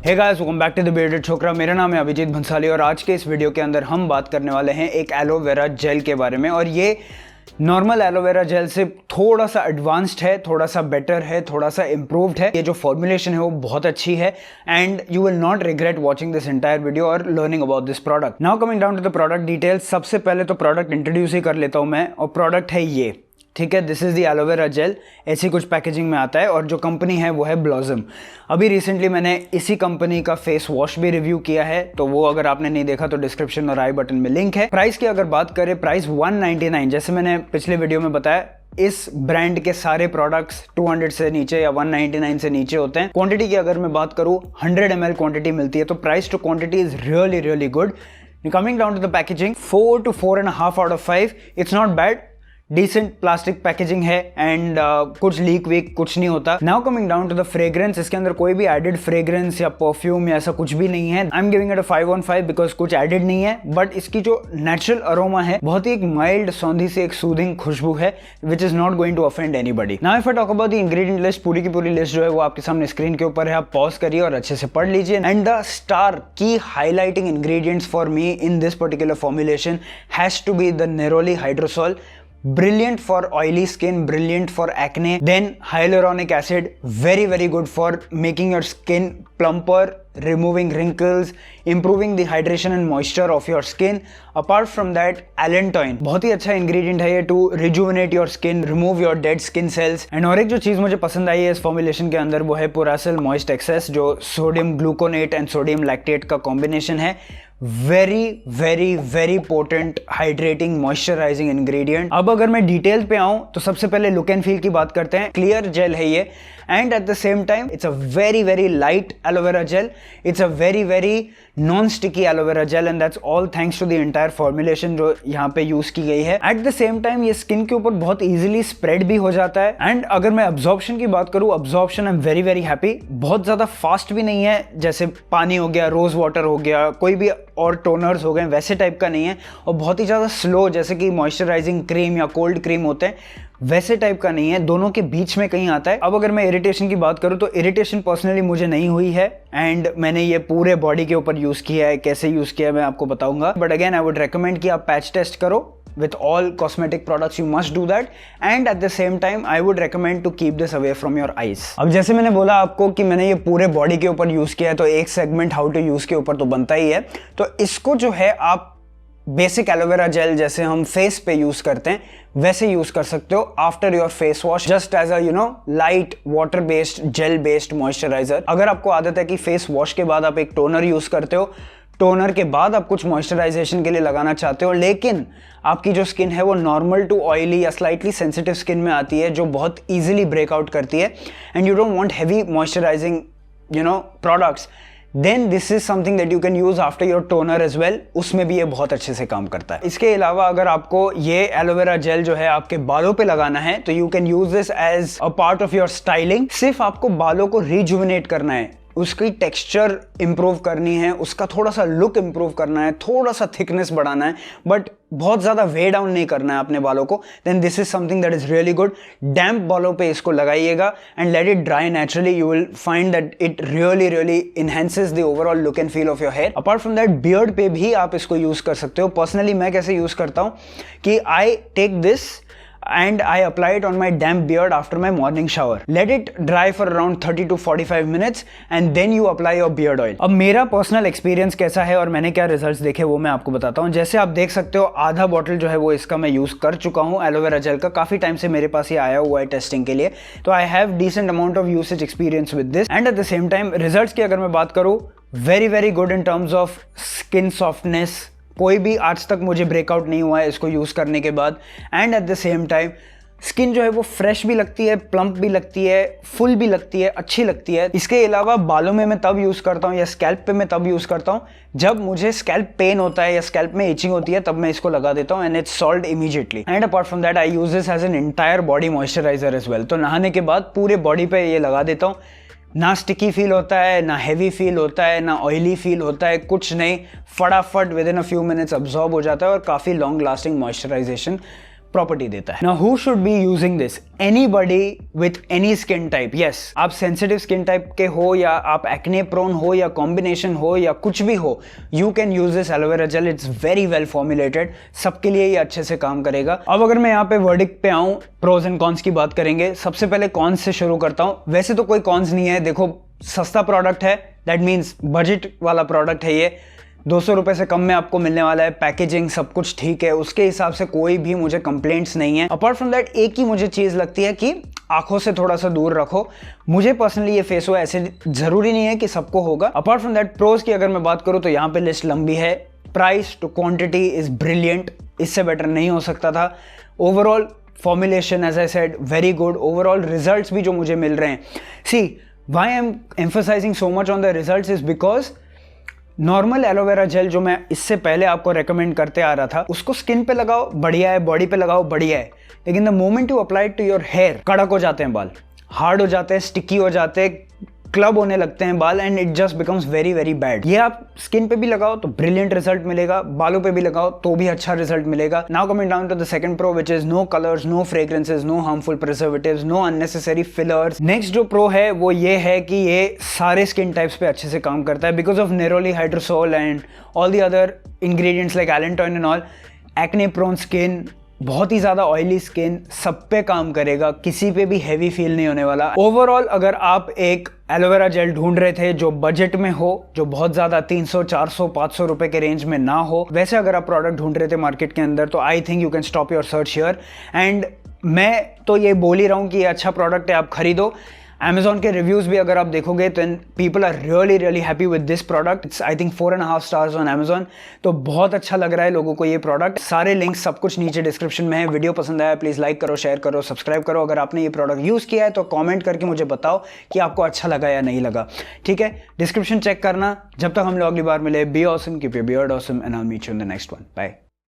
Hey guys, welcome back to the bearded Chokra. मेरा नाम है अभिजीत भंसाली और आज के इस वीडियो के अंदर हम बात करने वाले हैं एक एलोवेरा जेल के बारे में। और ये नॉर्मल एलोवेरा जेल से थोड़ा सा एडवांस्ड है, थोड़ा सा बेटर है, थोड़ा सा इम्प्रूव्ड है। ये जो फॉर्मुलेशन है वो बहुत अच्छी है and you will not regret watching this entire video और learning about this product. Now coming down to the product details, सबसे पहले तो प्रोडक्ट इंट्रोड्यूस ही कर लेता हूँ मैं। और प्रोडक्ट है ये, ठीक है, this is the aloe vera gel. ऐसी कुछ पैकेजिंग में आता है और जो कंपनी है वो है ब्लॉसम। अभी रिसेंटली मैंने इसी कंपनी का फेस वॉश भी रिव्यू किया है, तो वो अगर आपने नहीं देखा तो डिस्क्रिप्शन और आई बटन में लिंक है। प्राइस की अगर बात करें, प्राइस 199, जैसे मैंने पिछले वीडियो में बताया, इस ब्रांड के सारे प्रोडक्ट्स 200 से नीचे या 199 से नीचे होते हैं। क्वांटिटी की अगर मैं बात करूँ, 100 ml क्वांटिटी मिलती है, तो price to quantity is really really good. Coming down to the packaging, 4 to 4.5 out of 5, it's not bad. Decent plastic packaging है एंड कुछ लीक वीक कुछ नहीं होता। Now coming down to the fragrance, इसके अंदर कोई भी एडेड फ्रेग्रेंस या परफ्यूम या ऐसा कुछ भी नहीं है। I am giving it a 5 on 5 because कुछ एडेड नहीं है, बट इसकी जो नेचुरल अरोमा है बहुत ही एक माइल्ड सौंधी से एक सूदिंग खुशबू है which is not going to offend anybody. Now if I talk about the ingredient list, पूरी की पूरी लिस्ट जो है वो आपके सामने स्क्रीन के ऊपर है, आप पॉज करिए और अच्छे से पढ़ लीजिए। एंड द स्टार की highlighting ingredients for me in this particular formulation has to be the neroli hydrosol. Brilliant for oily skin, brilliant for acne. Then hyaluronic acid, very good for making your skin plumper, removing wrinkles, improving the hydration and moisture of your skin. Apart from that, allantoin बहुत ही अच्छा ingredient है ये to rejuvenate your skin, remove your dead skin cells. And और एक जो चीज़ मुझे पसंद आई है इस फॉर्मुलेशन के अंदर वो है Puracell Moist Excess, जो sodium gluconate and sodium lactate का कॉम्बिनेशन है। Very potent hydrating moisturising ingredient. अब अगर मैं डिटेल पे आऊं तो सबसे पहले लुक एंड फील की बात करते हैं। क्लियर जेल है ये and at the same time it's a very light aloe vera gel. It's a very non sticky aloe vera gel and that's all thanks to the entire formulation जो यहाँ पे use की गई है। एट द सेम टाइम ये skin के ऊपर बहुत इजीली स्प्रेड भी हो जाता है। एंड अगर मैं अब्जॉर्प्शन की बात करूँ, absorption I am very happy. बहुत ज्यादा फास्ट भी नहीं है, जैसे पानी हो गया, रोज वाटर हो गया, कोई भी और टोनर्स हो गए वैसे टाइप का नहीं है। और बहुत ही ज़्यादा स्लो, जैसे कि मॉइस्चराइजिंग क्रीम या कोल्ड क्रीम होते हैं वैसे टाइप का नहीं है, दोनों के बीच में कहीं आता है। अब अगर मैं इरिटेशन की बात करूं तो इरिटेशन पर्सनली मुझे नहीं हुई है एंड मैंने ये पूरे बॉडी के ऊपर यूज़ किया है। कैसे यूज़ किया है मैं आपको बताऊंगा, but again I would recommend कि आप पैच टेस्ट करो। With all cosmetic products you must do that, and at the same time I would recommend to keep this away from your eyes. अब जैसे मैंने बोला आपको कि मैंने ये पूरे बॉडी के ऊपर यूज किया है, तो एक सेगमेंट हाउ टू यूज के ऊपर तो बनता ही है। तो इसको जो है आप बेसिक एलोवेरा जेल जैसे हम फेस पे यूज करते हैं वैसे यूज कर सकते हो after your face wash, just as a light water based gel based moisturiser. अगर आपको आदत है कि फेस वॉश के बाद आप एक टोनर यूज करते हो, टोनर के बाद आप कुछ मॉइस्चराइजेशन के लिए लगाना चाहते हो, लेकिन आपकी जो स्किन है वो नॉर्मल टू ऑयली या स्लाइटली सेंसिटिव स्किन में आती है जो बहुत इजीली ब्रेकआउट करती है and you don't want heavy moisturising products, then this is something that you can use after your toner as well. उसमें भी ये बहुत अच्छे से काम करता है। इसके अलावा अगर आपको ये एलोवेरा जेल जो है आपके बालों पे लगाना है तो you can use this as a part of your styling. सिर्फ आपको बालों को रिजुविनेट करना है, उसकी टेक्सचर इंप्रूव करनी है, उसका थोड़ा सा लुक इंप्रूव करना है, थोड़ा सा थिकनेस बढ़ाना है, बट बहुत ज़्यादा वे डाउन नहीं करना है अपने बालों को, then this is something that is really good. Damp बालों पे इसको लगाइएगा and let it dry naturally, you will find that it really enhances the overall look and feel of your hair. Apart from that, beard पे भी आप इसको use कर सकते हो। पर्सनली मैं कैसे यूज़ करता हूँ कि I take this and I apply it on my damp beard after my morning shower. Let it dry for around 30 to 45 minutes and then you apply your beard oil. अब मेरा personal experience कैसा है और मैंने क्या results देखे वो मैं आपको बताता हूँ। जैसे आप देख सकते हो, आधा बॉटल जो है वो इसका मैं यूज़ कर चुका हूँ एलोवेरा जेल का। काफ़ी टाइम से मेरे पास ये आया हुआ है टेस्टिंग के लिए, तो I have decent amount of usage experience with this. And at the same time results की अगर मैं बात करूँ, very good in terms of skin softness. कोई भी आज तक मुझे ब्रेकआउट नहीं हुआ है इसको यूज़ करने के बाद। And at the same time skin जो है वो फ्रेश भी लगती है, प्लम्प भी लगती है, फुल भी लगती है, अच्छी लगती है। इसके अलावा बालों में मैं तब यूज़ करता हूँ या स्कैल्प पे मैं तब यूज़ करता हूँ जब मुझे स्कैल्प पेन होता है या स्कैल्प में इचिंग होती है, तब मैं इसको लगा देता हूँ and it's solved immediately. And apart from that I use this as an entire body moisturiser as well. तो नहाने के बाद पूरे बॉडी पे ये लगा देता हूँ। ना स्टिकी फील होता है, ना हैवी फील होता है, ना ऑयली फील होता है, कुछ नहीं, फटाफट with in a few minutes absorb हो जाता है और काफ़ी लॉन्ग लास्टिंग मॉइस्चराइजेशन प्रॉपर्टी देता है। Now who should be using this? Anybody with any skin type. Yes, आप सेंसिटिव स्किन टाइप के हो या आप एक्ने प्रोन हो या कॉम्बिनेशन हो या कुछ भी हो, you can use this aloe vera gel. It's very well formulated. सबके लिए ये अच्छे से काम करेगा। अब अगर मैं यहाँ पे वर्डिक्ट पे आऊँ, प्रोज एंड कॉन्स की बात करेंगे। सबसे पहले कॉन्स से शुरू करता हूँ। वैसे तो कोई कॉन्स नहीं है, देखो सस्ता प्रोडक्ट है, दैट मीन्स बजट वाला प्रोडक्ट है ये, 200 रुपए से कम में आपको मिलने वाला है, पैकेजिंग सब कुछ ठीक है, उसके हिसाब से कोई भी मुझे कंप्लेंट्स नहीं है। अपार्ट फ्रॉम दैट एक ही मुझे चीज़ लगती है कि आंखों से थोड़ा सा दूर रखो। मुझे पर्सनली ये फेस हुआ, ऐसे जरूरी नहीं है कि सबको होगा। अपार्ट फ्रॉम दैट प्रोज की अगर मैं बात करूँ तो यहाँ पे लिस्ट लंबी है। Price to quantity is brilliant, इससे बेटर नहीं हो सकता था। Overall formulation as I said very good. Overall results भी जो मुझे मिल रहे हैं, see why I am emphasising so much on the results is because normal aloe vera gel जो मैं इससे पहले आपको रेकमेंड करते आ रहा था, उसको स्किन पे लगाओ बढ़िया है, बॉडी पे लगाओ बढ़िया है, लेकिन the moment you apply to your hair, कड़क हो जाते हैं बाल, हार्ड हो जाते हैं, स्टिकी हो जाते हैं, क्लब होने लगते हैं बाल, and it just becomes very very bad. ये आप स्किन पे भी लगाओ तो ब्रिलियंट रिजल्ट मिलेगा, बालों पे भी लगाओ तो भी अच्छा रिजल्ट मिलेगा। Now coming down to the second pro which is no colours, no fragrances, no harmful preservatives, no unnecessary fillers. Next जो प्रो है वो ये है कि ये सारे स्किन टाइप्स पे अच्छे से काम करता है because of neroli hydrosol and all the other ingredients like allantoin and all. Acne prone skin, बहुत ही ज़्यादा ऑयली स्किन, सब पे काम करेगा, किसी पे भी हैवी फील नहीं होने वाला। ओवरऑल अगर आप एक एलोवेरा जेल ढूंढ रहे थे जो बजट में हो, जो बहुत ज़्यादा 300, 400, 500 रुपए के रेंज में ना हो, वैसे अगर आप प्रोडक्ट ढूंढ रहे थे मार्केट के अंदर, तो I think you can stop your search here. And मैं तो ये बोल ही रहा हूँ कि ये अच्छा प्रोडक्ट है, आप खरीदो। Amazon के रिव्यूज़ भी अगर आप देखोगे तो people are really really happy with this product. It's I think 4.5 stars on Amazon। तो बहुत अच्छा लग रहा है लोगों को ये प्रोडक्ट। सारे लिंक्स सब कुछ नीचे डिस्क्रिप्शन में है। वीडियो पसंद आया प्लीज़ लाइक करो, शेयर करो, सब्सक्राइब करो। अगर आपने ये प्रोडक्ट यूज़ किया है तो कॉमेंट करके मुझे बताओ कि आपको अच्छा लगा या नहीं लगा, ठीक है। डिस्क्रिप्शन चेक करना। जब तक हम लोग अगली बार मिले, be awesome, keep your beard awesome, and I will meet you in the next one. Bye.